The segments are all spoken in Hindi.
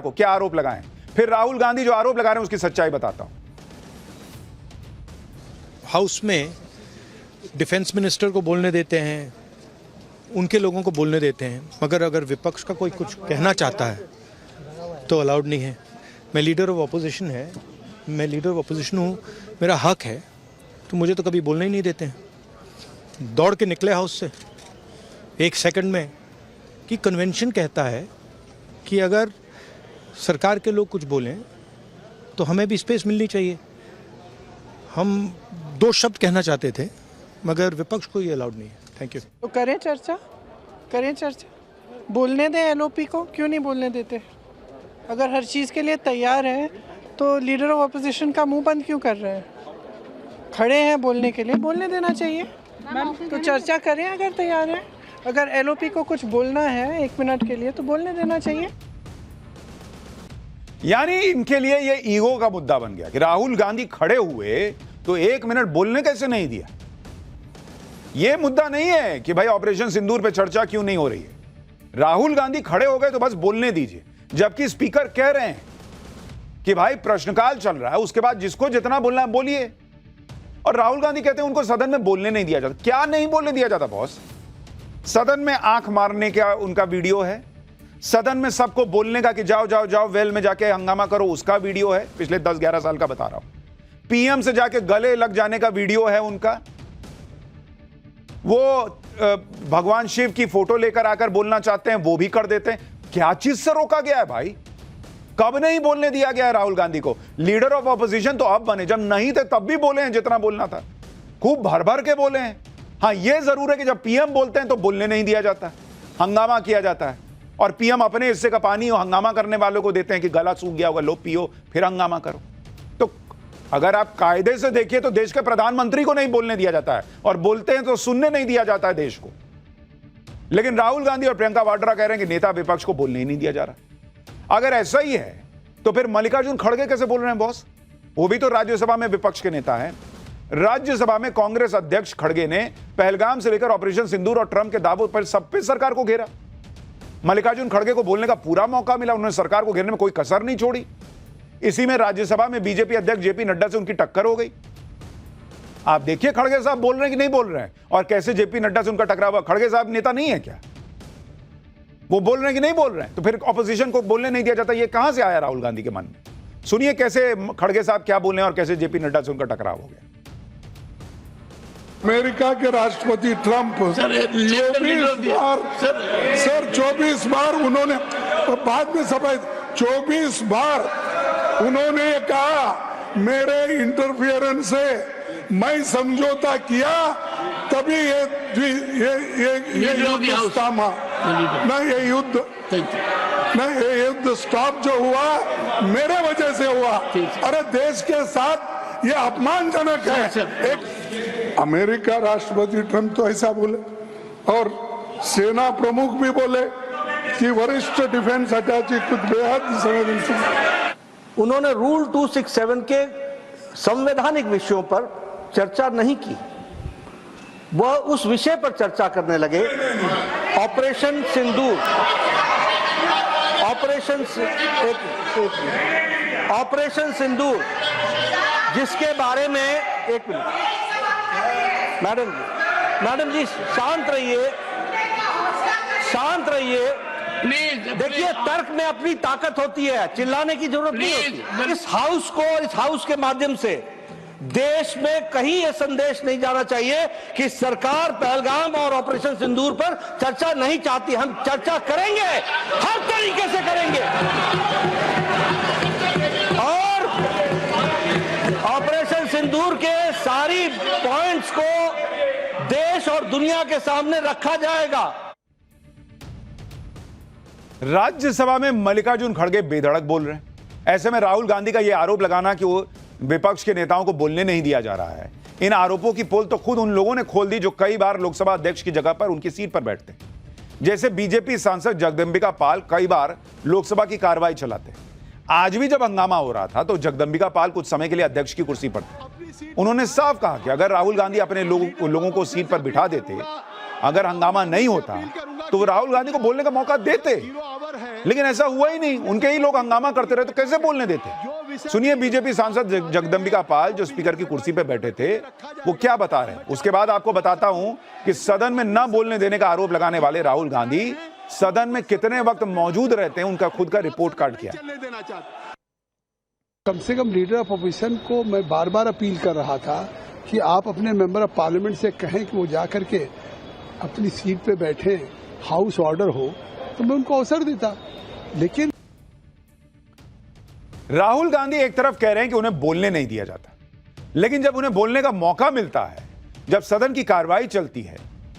को क्या आरोप लगाएं, फिर राहुल गांधी जो आरोप लगा रहे हैं उसकी सच्चाई बताता हूं। हाउस में डिफेंस मिनिस्टर को बोलने देते हैं, उनके लोगों को बोलने देते हैं, मगर अगर विपक्ष का कोई कुछ कहना चाहता है तो अलाउड नहीं है। मैं लीडर ऑफ अपोजिशन हूँ, मेरा हक है, तो मुझे तो कभी बोलने ही नहीं देते हैं। दौड़ के निकले हाउस से 1 सेकंड में कि कन्वेंशन कहता है कि अगर सरकार के लोग कुछ बोलें तो हमें भी स्पेस मिलनी चाहिए। हम 2 शब्द कहना चाहते थे मगर विपक्ष को ये अलाउड नहीं है। Thank you. तो करें चर्चा, बोलने दें एलओपी को, क्यों नहीं बोलने देते? अगर हर चीज़ के लिए तैयार है तो लीडर ऑफ अपोजिशन का मुंह बंद क्यों कर रहे हैं? खड़े हैं बोलने के लिए, बोलने देना चाहिए। तो चर्चा करें अगर तैयार है। अगर एलओपी को कुछ बोलना है 1 मिनट के लिए तो बोलने देना चाहिए। यानी इनके लिए ये ईगो का मुद्दा बन गया कि राहुल गांधी खड़े हुए तो 1 मिनट बोलने कैसे नहीं दिया। ये मुद्दा नहीं है कि भाई ऑपरेशन सिंदूर पे चर्चा क्यों नहीं हो रही है। राहुल गांधी खड़े हो गए तो बस बोलने दीजिए, जबकि स्पीकर कह रहे हैं कि भाई प्रश्नकाल चल रहा है, उसके बाद जिसको जितना बोलना है बोलिए। और राहुल गांधी कहते हैं उनको सदन में बोलने नहीं दिया जाता। क्या नहीं बोलने दिया जाता बॉस? सदन में आंख मारने का उनका वीडियो है, सदन में सबको बोलने का कि जाओ जाओ जाओ वेल में जाके हंगामा करो उसका वीडियो है, पिछले 10-11 साल का बता रहा हूं। पीएम से जाके गले लग जाने का वीडियो है उनका। वो भगवान शिव की फोटो लेकर आकर बोलना चाहते हैं, वो भी कर देते हैं। क्या चीज से रोका गया है भाई? कब नहीं बोलने दिया गया है राहुल गांधी को? लीडर ऑफ ऑपोजिशन तो अब बने, जब नहीं थे तब भी बोले हैं जितना बोलना था, खूब भर भर के बोले हैं। हां ये जरूर है कि जब पीएम बोलते हैं तो बोलने नहीं दिया जाता, हंगामा किया जाता है। और पीएम अपने हिस्से का पानी हंगामा करने वालों को देते हैं कि गला सूख गया होगा, लो पियो फिर हंगामा करो। तो अगर आप कायदे से देखिए तो देश के प्रधानमंत्री को नहीं बोलने दिया जाता है, और बोलते हैं तो सुनने नहीं दिया जाता है देश को। लेकिन राहुल गांधी और प्रियंका वाड्रा कह रहे हैं कि नेता विपक्ष को बोलने ही नहीं दिया जा रहा। अगर ऐसा ही है तो फिर मल्लिकार्जुन खड़गे कैसे बोल रहे हैं बॉस? वो भी तो राज्यसभा में विपक्ष के नेता हैं। राज्यसभा में कांग्रेस अध्यक्ष खड़गे ने पहलगाम से लेकर ऑपरेशन सिंदूर और ट्रंप के दावों पर सब पे सरकार को घेरा। मल्लिकार्जुन खड़गे को बोलने का पूरा मौका मिला, उन्होंने सरकार को घेरने में कोई कसर नहीं छोड़ी। इसी में राज्यसभा में बीजेपी अध्यक्ष जेपी नड्डा से उनकी टक्कर हो गई। आप देखिए खड़गे साहब बोल रहे हैं कि नहीं बोल रहे हैं, और कैसे जेपी नड्डा से उनका टकराव हुआ। खड़गे साहब नेता नहीं है क्या? वो बोल रहे हैं कि नहीं बोल रहे हैं? तो फिर ऑपोजिशन को बोलने नहीं दिया जाता। ये कहां से आया राहुल गांधी के मन में? सुनिए कैसे खड़गे साहब क्या बोले और कैसे जेपी नड्डा से उनका टकराव हो गया। अमेरिका के राष्ट्रपति ट्रंप 24 बार उन्होंने, बाद में सफाई, 24 बार उन्होंने कहा मेरे इंटरफियरेंस से मैं समझौता किया, तभी ये युद्ध थमा ना, ये युद्ध स्टॉप जो हुआ मेरे वजह से हुआ। अरे देश के साथ ये अपमानजनक है। एक अमेरिका राष्ट्रपति ट्रंप तो ऐसा बोले, और सेना प्रमुख भी बोले कि वरिष्ठ डिफेंस अटैची कुछ बेहद संवेदनशील। उन्होंने रूल 267 के संवैधानिक विषयों पर चर्चा नहीं की, वह उस विषय पर चर्चा करने लगे। ऑपरेशन सिंदूर, ऑपरेशन सिंदूर जिसके बारे में, एक मिनट मैडम जी शांत रहिए प्लीज। देखिए तर्क में अपनी ताकत होती है, चिल्लाने की जरूरत नहीं होती। इस हाउस को और इस हाउस के माध्यम से देश में कहीं यह संदेश नहीं जाना चाहिए कि सरकार पहलगाम और ऑपरेशन सिंदूर पर चर्चा नहीं चाहती। हम चर्चा करेंगे, हर तरीके से करेंगे, और ऑपरेशन सिंदूर के सारी पॉइंट्स को देश और दुनिया के सामने रखा जाएगा। राज्यसभा में मल्लिकार्जुन खड़गे बेधड़क बोल रहे हैं। ऐसे में राहुल गांधी का यह आरोप लगाना कि वो विपक्ष के नेताओं को बोलने नहीं दिया जा रहा है, इन आरोपों की पोल तो खुद उन लोगों ने खोल दी जो कई बार लोकसभा अध्यक्ष की जगह पर उनकी सीट पर बैठते हैं। जैसे बीजेपी सांसद जगदंबिका पाल कई बार लोकसभा की कार्रवाई चलाते। आज भी जब हंगामा हो रहा था तो जगदंबिका पाल कुछ समय के लिए अध्यक्ष की कुर्सी पर थे। उन्होंने साफ कहा कि अगर राहुल गांधी अपने लोगों को सीट पर बिठा देते, अगर हंगामा नहीं होता तो वो राहुल गांधी को बोलने का मौका देते। लेकिन ऐसा हुआ ही नहीं, उनके ही लोग हंगामा करते रहे तो कैसे बोलने देते। सुनिए बीजेपी सांसद जगदंबिका पाल जो स्पीकर की कुर्सी पे बैठे थे वो क्या बता रहे हैं। उसके बाद आपको बताता हूं कि सदन में न बोलने देने का आरोप लगाने वाले राहुल गांधी सदन में कितने वक्त मौजूद रहते हैं, उनका खुद का रिपोर्ट कार्ड किया। कम से कम लीडर ऑफ अपोजिशन को मैं बार बार अपील कर रहा था कि आप अपने मेंबर ऑफ पार्लियामेंट से कहें कि वो जाकर के अपनी सीट पे बैठे, हाउस ऑर्डर हो तो मैं उनको अवसर देता। लेकिन राहुल गांधी एक तरफ कह रहे हैं कि उन्हें बोलने नहीं दिया जाता, लेकिन जब उन्हें बोलने का मौका मिलता है, जब सदन की कार्रवाई चलती है,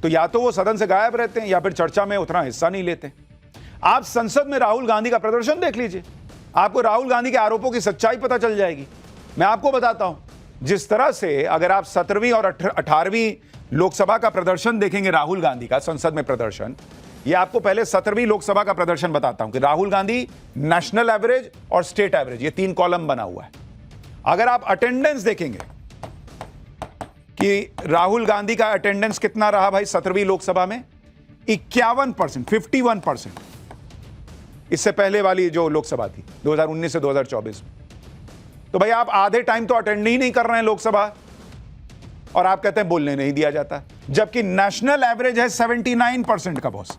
तो या तो वो सदन से गायब रहते हैं या फिर चर्चा में उतना हिस्सा नहीं लेते। आप संसद में राहुल गांधी का प्रदर्शन देख लीजिए, आपको राहुल गांधी के आरोपों की सच्चाई पता चल जाएगी। मैं आपको बताता हूं, जिस तरह से अगर आप 17वीं और 18वीं लोकसभा का प्रदर्शन देखेंगे राहुल गांधी का संसद में प्रदर्शन, ये आपको पहले 17वीं लोकसभा का प्रदर्शन बताता हूं कि राहुल गांधी नेशनल एवरेज और स्टेट एवरेज ये 3 कॉलम बना हुआ है। अगर आप अटेंडेंस देखेंगे कि राहुल गांधी का अटेंडेंस कितना रहा भाई 17वीं लोकसभा में, 51%, 51%। इससे पहले वाली जो लोकसभा थी 2019 से 2024 में, तो भाई आप आधे टाइम तो अटेंड ही नहीं कर रहे हैं लोकसभा, और आप कहते हैं बोलने नहीं दिया जाता। जबकि नेशनल एवरेज है 79% का बॉस,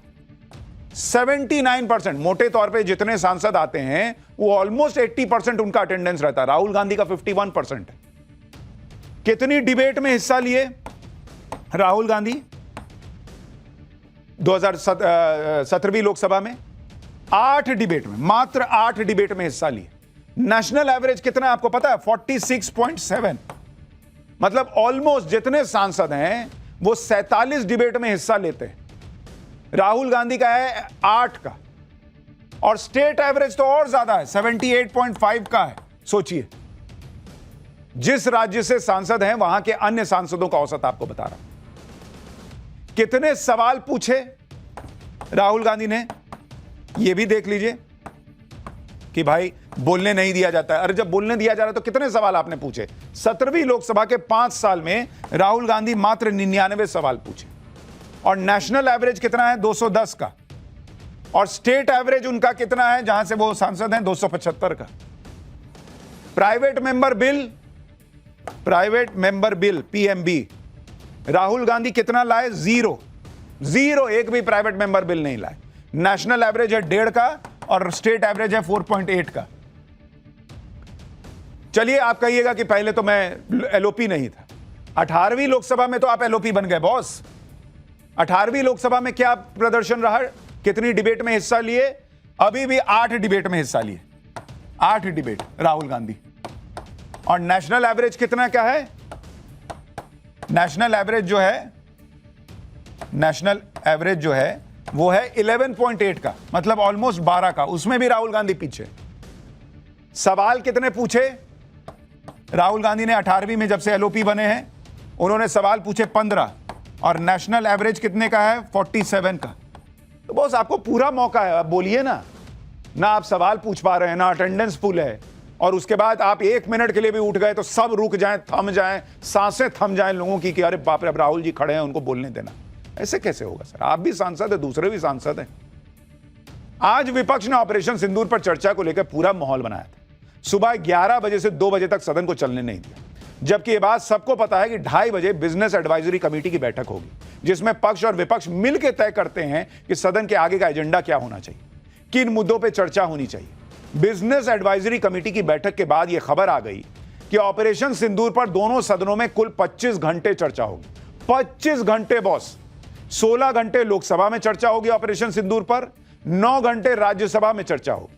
79%। मोटे तौर पे जितने सांसद आते हैं वो ऑलमोस्ट 80% उनका अटेंडेंस रहता है। राहुल गांधी का 51% है। कितनी डिबेट में हिस्सा लिए राहुल गांधी 2017वीं लोकसभा में? 8 डिबेट में, मात्र 8 डिबेट में हिस्सा लिए। नेशनल एवरेज कितना है आपको पता है? 46.7। मतलब ऑलमोस्ट जितने सांसद हैं वो 47 डिबेट में हिस्सा लेते हैं। राहुल गांधी का है 8 का, और स्टेट एवरेज तो और ज्यादा है, 78.5 का है। सोचिए, जिस राज्य से सांसद हैं वहां के अन्य सांसदों का औसत आपको बता रहा हूं। कितने सवाल पूछे राहुल गांधी ने, यह भी देख लीजिए कि भाई बोलने नहीं दिया जाता है। अरे जब बोलने दिया जा रहा है तो कितने सवाल आपने पूछे? 17वीं लोकसभा के 5 साल में राहुल गांधी मात्र 99 सवाल पूछे, और नेशनल एवरेज कितना है? 210 का, और स्टेट एवरेज उनका कितना है जहां से वो सांसद हैं? 275 का। Private member bill PMB Rahul Gandhi कितना लाए? 0, एक भी प्राइवेट मेंबर बिल नहीं लाए। नेशनल एवरेज है 1.5 का और स्टेट एवरेज है 4.8 का। चलिए आप कहिएगा कि पहले तो मैं एलओपी नहीं था। 18वीं लोकसभा में तो आप एलओपी बन गए बॉस। 18वीं लोकसभा में क्या प्रदर्शन रहा? कितनी डिबेट में हिस्सा लिए? अभी भी 8 डिबेट में हिस्सा लिए। 8 डिबेट राहुल गांधी। और नेशनल एवरेज कितना क्या है? नेशनल एवरेज जो है वो है 11.8 का, मतलब ऑलमोस्ट 12 का। उसमें भी राहुल गांधी पीछे। सवाल कितने पूछे राहुल गांधी ने 18वीं में? जब से एलओपी बने हैं उन्होंने सवाल पूछे 15, और नेशनल एवरेज कितने का है? 47 का। तो बॉस आपको पूरा मौका है, आप बोलिए ना। आप सवाल पूछ पा रहे हैं, ना अटेंडेंस फुल है, और उसके बाद आप 1 मिनट के लिए भी उठ गए तो सब रुक जाएं, थम जाएं, सांसें थम जाएं लोगों की कि अरे बाप रे, अब राहुल जी खड़े हैं, उनको बोलने देना। ऐसे कैसे होगा सर? आप भी सांसद है, दूसरे भी सांसद हैं। आज विपक्ष ने ऑपरेशन सिंदूर पर चर्चा को लेकर पूरा माहौल बनाया था। सुबह 11 बजे से 2 बजे तक सदन को चलने नहीं दिया, जबकि यह बात सबको पता है कि 2:30 बजे बिजनेस एडवाइजरी कमेटी की बैठक होगी, जिसमें पक्ष और विपक्ष मिलकर तय करते हैं कि सदन के आगे का एजेंडा क्या होना चाहिए, किन मुद्दों पर चर्चा होनी चाहिए। बिजनेस एडवाइजरी कमेटी की बैठक के बाद यह खबर आ गई कि ऑपरेशन सिंदूर पर दोनों सदनों में कुल 25 घंटे चर्चा होगी। 25 घंटे बॉस। 16 घंटे लोकसभा में चर्चा होगी ऑपरेशन सिंदूर पर, 9 घंटे राज्यसभा में चर्चा होगी।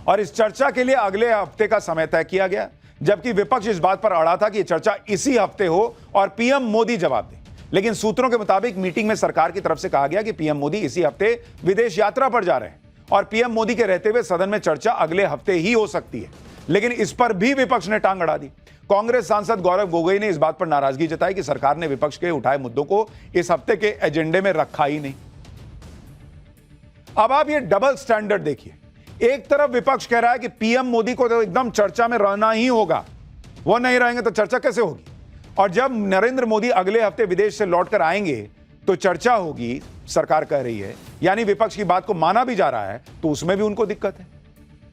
और इस चर्चा के लिए अगले हफ्ते का समय तय किया गया, जबकि विपक्ष इस बात पर अड़ा था कि यह चर्चा इसी हफ्ते हो और पीएम मोदी जवाब दें। लेकिन सूत्रों के मुताबिक मीटिंग में सरकार की तरफ से कहा गया कि पीएम मोदी इसी हफ्ते विदेश यात्रा पर जा रहे हैं, और पीएम मोदी के रहते हुए सदन में चर्चा अगले हफ्ते ही हो सकती है। लेकिन इस पर भी विपक्ष ने टांग अड़ा दी। कांग्रेस सांसद गौरव गोगोई ने इस बात पर नाराजगी जताई कि सरकार ने विपक्ष के उठाए मुद्दों को इस हफ्ते के एजेंडे में रखा ही नहीं। अब आप ये डबल स्टैंडर्ड देखिए। एक तरफ विपक्ष कह रहा है कि पीएम मोदी को तो एकदम चर्चा में रहना ही होगा, वो नहीं रहेंगे तो चर्चा कैसे होगी, और जब नरेंद्र मोदी अगले हफ्ते विदेश से लौटकर आएंगे तो चर्चा होगी, सरकार कह रही है। यानी विपक्ष की बात को माना भी जा रहा है तो उसमें भी उनको दिक्कत है।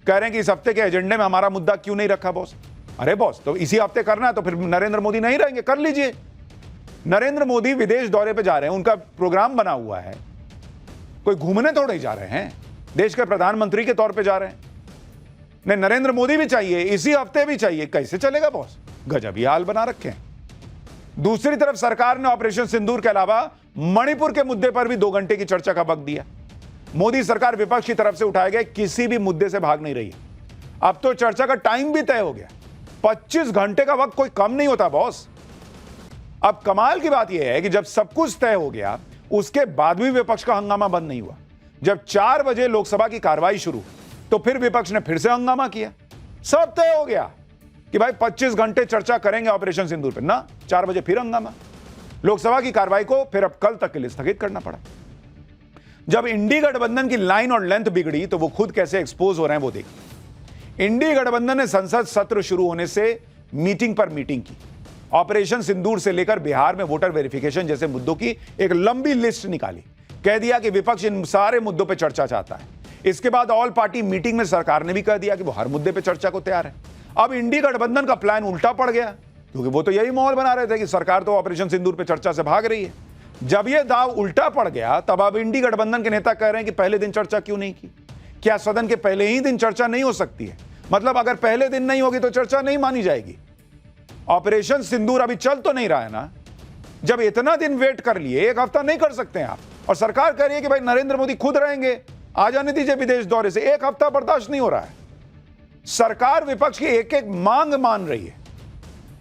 कह रहे हैं कि इस हफ्ते के एजेंडे में हमारा मुद्दा क्यों नहीं रखा बॉस। अरे बॉस, तो इसी हफ्ते करना है तो फिर नरेंद्र मोदी नहीं रहेंगे, कर लीजिए। नरेंद्र मोदी विदेश दौरे पे जा रहे हैं, उनका प्रोग्राम बना हुआ है, कोई घूमने थोड़े ही जा रहे हैं, देश के प्रधानमंत्री के तौर पे जा रहे हैं। नहीं, नरेंद्र मोदी भी चाहिए, इसी हफ्ते भी चाहिए, कैसे चलेगा बॉस? गजब ही हाल बना रखे हैं। दूसरी तरफ सरकार ने ऑपरेशन सिंदूर के अलावा मणिपुर के मुद्दे पर भी 2 घंटे की चर्चा का वक्त दिया। मोदी सरकार विपक्ष की तरफ से उठाए गए किसी भी मुद्दे से भाग नहीं रही है। अब तो चर्चा का टाइम भी तय हो गया। 25 घंटे का वक्त कोई कम नहीं होता बॉस। अब कमाल की बात यह है कि जब सब कुछ तय हो गया उसके बाद भी विपक्ष का हंगामा बंद नहीं हुआ। जब 4 बजे लोकसभा की कार्रवाई शुरू तो फिर विपक्ष ने फिर से हंगामा किया। सब तय हो गया कि भाई 25 घंटे चर्चा करेंगे ऑपरेशन सिंदूर पर, ना 4 बजे फिर हंगामा। लोकसभा की कार्रवाई को फिर अब कल तक के लिए स्थगित करना पड़ा। जब इंडी गठबंधन की लाइन और लेंथ बिगड़ी तो वो खुद कैसे एक्सपोज हो रहे हैं वो देखिए। इंडी गठबंधन ने संसद सत्र शुरू होने से मीटिंग पर मीटिंग की। ऑपरेशन सिंदूर से लेकर बिहार में वोटर वेरिफिकेशन जैसे मुद्दों की एक लंबी लिस्ट निकाली। कह दिया कि विपक्ष इन सारे मुद्दों पर चर्चा चाहता है। इसके बाद ऑल पार्टी मीटिंग में सरकार ने भी कह दिया कि वो हर मुद्दे पर चर्चा को तैयार है। अब इंडी गठबंधन का प्लान उल्टा पड़ गया, क्योंकि वो तो यही माहौल बना रहे थे कि सरकार तो ऑपरेशन सिंदूर पे चर्चा से भाग रही है। जब ये दाव उल्टा पड़ गया तब अब इंडी गठबंधन के नेता कह रहे हैं कि पहले दिन चर्चा क्यों नहीं की? क्या सदन के पहले ही दिन चर्चा नहीं हो सकती है? मतलब अगर पहले दिन नहीं होगी तो चर्चा नहीं मानी जाएगी। ऑपरेशन सिंदूर अभी चल तो नहीं रहा है ना। जब इतना दिन वेट कर लिए, 1 हफ्ता नहीं कर सकते हैं आप। और सरकार कह रही है कि भाई नरेंद्र मोदी खुद रहेंगे, आ जाने दीजिए विदेश दौरे से। 1 हफ्ता बर्दाश्त नहीं हो रहा है। सरकार विपक्ष की एक एक मांग मान रही है,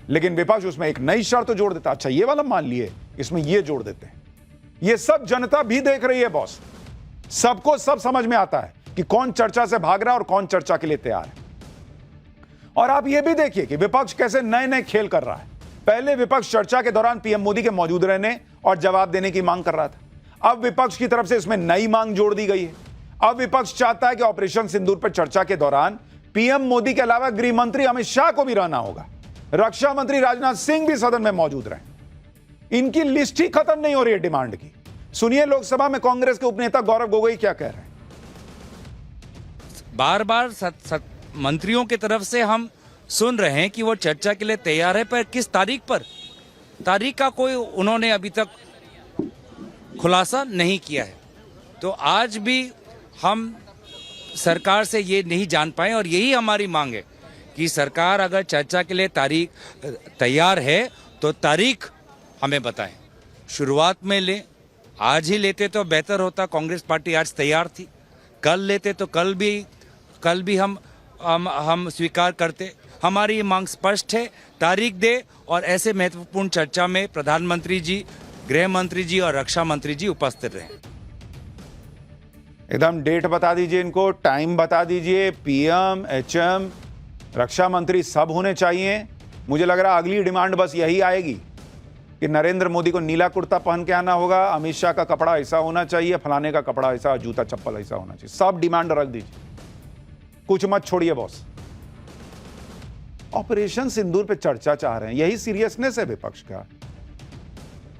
लेकिन विपक्ष उसमें एक नई शर्त जोड़ देता। अच्छा, ये वाला मान लिए, इसमें ये जोड़ देते हैं। ये सब जनता भी देख रही है बॉस। सबको सब समझ में आता है कि कौन चर्चा से भाग रहा है और कौन चर्चा के लिए तैयार है। और आप ये भी देखिए कि विपक्ष कैसे नए नए खेल कर रहा है। पहले विपक्ष चर्चा के दौरान पीएम मोदी के मौजूद रहने और जवाब देने की मांग कर रहा था। अब विपक्ष की तरफ से इसमें नई मांग जोड़ दी गई है। अब विपक्ष चाहता है कि ऑपरेशन सिंदूर पर चर्चा के दौरान पीएम मोदी के अलावा गृह मंत्री अमित शाह को भी रहना होगा, रक्षा मंत्री राजनाथ सिंह भी सदन में मौजूद रहे। इनकी लिस्ट ही खत्म नहीं हो रही है डिमांड की। सुनिए लोकसभा में कांग्रेस के उपनेता गौरव गोगोई क्या कह रहे हैं। बार बार मंत्रियों की तरफ से हम सुन रहे हैं कि वो चर्चा के लिए तैयार है, पर किस तारीख पर? तारीख का कोई उन्होंने अभी तक खुलासा नहीं किया है। तो आज भी हम सरकार से ये नहीं जान पाए और यही हमारी मांग है कि सरकार अगर चर्चा के लिए तारीख तैयार है तो तारीख हमें बताएं। शुरुआत में ले, आज ही लेते तो बेहतर होता। कांग्रेस पार्टी आज तैयार थी, कल लेते तो कल भी हम स्वीकार करते। हमारी ये मांग स्पष्ट है, तारीख दे और ऐसे महत्वपूर्ण चर्चा में प्रधानमंत्री जी, गृह मंत्री जी और रक्षा मंत्री जी उपस्थित रहें। एकदम डेट बता दीजिए, इनको टाइम बता दीजिए। पीएम, एचएम, रक्षा मंत्री सब होने चाहिए। मुझे लग रहा है अगली डिमांड बस यही आएगी कि नरेंद्र मोदी को नीला कुर्ता पहन के आना होगा, अमित शाह का कपड़ा ऐसा होना चाहिए, फलाने का कपड़ा ऐसा, जूता चप्पल ऐसा होना चाहिए। सब डिमांड रख दीजिए, कुछ मत छोड़िए बॉस। ऑपरेशन सिंदूर पे चर्चा चाह रहे हैं, यही सीरियसनेस है विपक्ष का।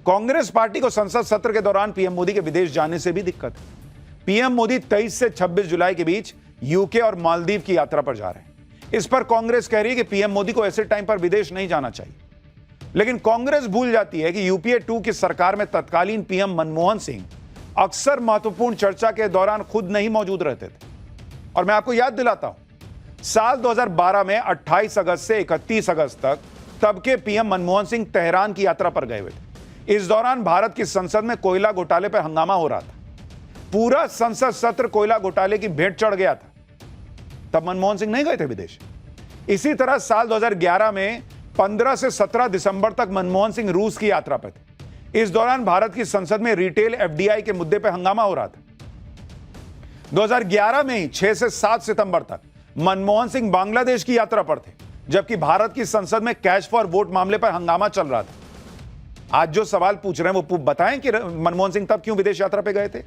कांग्रेस पार्टी को संसद सत्र के दौरान पीएम मोदी के विदेश जाने से भी दिक्कत है। पीएम मोदी 23 से 26 जुलाई के बीच यूके और मालदीव की यात्रा पर जा रहे हैं। इस पर कांग्रेस कह रही है कि पीएम मोदी को ऐसे टाइम पर विदेश नहीं जाना चाहिए। लेकिन कांग्रेस भूल जाती है कि यूपीए 2 की सरकार में तत्कालीन पीएम मनमोहन सिंह अक्सर महत्वपूर्ण चर्चा के दौरान खुद नहीं मौजूद रहते थे। और मैं आपको याद दिलाता हूं, साल 2012 में 28 अगस्त से 31 अगस्त तक तब के पीएम मनमोहन सिंह तेहरान की यात्रा पर गए हुए थे। इस दौरान भारत की संसद में कोयला घोटाले पर हंगामा हो रहा था। पूरा संसद सत्र कोयला घोटाले की भेंट चढ़ गया था। तब मनमोहन सिंह नहीं गए थे विदेश। इसी तरह साल 2011 में 15 से 17 दिसंबर तक मनमोहन सिंह रूस की यात्रा पर थे। इस दौरान भारत की संसद में रिटेल एफडीआई के मुद्दे पर हंगामा हो रहा था। 2011 में ही 6 से 7 सितंबर तक मनमोहन सिंह बांग्लादेश की यात्रा पर थे, जबकि भारत की संसद में कैश फॉर वोट मामले पर हंगामा चल रहा था। आज जो सवाल पूछ रहे हैं वो बताएं कि मनमोहन सिंह तब क्यों विदेश यात्रा पर गए थे।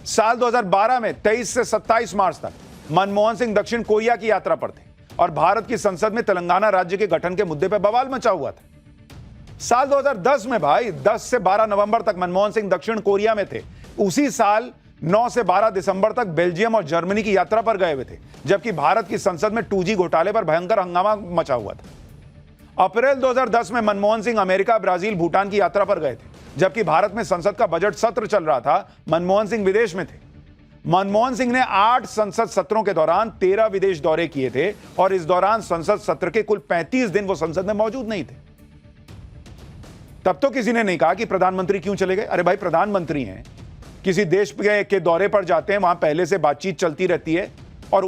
साल 2012 में 23 से 27 मार्च तक मनमोहन सिंह दक्षिण कोरिया की यात्रा पर थे और भारत की संसद में तेलंगाना राज्य के गठन के मुद्दे पर बवाल मचा हुआ था। साल 2010 में भाई 10 से 12 नवंबर तक मनमोहन सिंह दक्षिण कोरिया में थे। उसी साल 9 से 12 दिसंबर तक बेल्जियम और जर्मनी की यात्रा पर गए हुए थे, जबकि भारत की संसद में 2G घोटाले पर भयंकर हंगामा मचा हुआ था। अप्रैल 2010 में मनमोहन सिंह अमेरिका, ब्राजील, भूटान की यात्रा पर गए थे, जबकि भारत में संसद का बजट सत्र चल रहा था। मनमोहन सिंह विदेश में थे। मनमोहन सिंह ने 8 संसद सत्रों के दौरान 13 विदेश दौरे किए थे और इस दौरान संसद सत्र के कुल 35 दिन वो संसद में मौजूद नहीं थे। तब तो किसी ने नहीं कहा कि प्रधानमंत्री क्यों चले गए। अरे भाई, प्रधानमंत्री हैं, किसी देश के दौरे पर जाते हैं, वहां पहले से बातचीत चलती रहती है,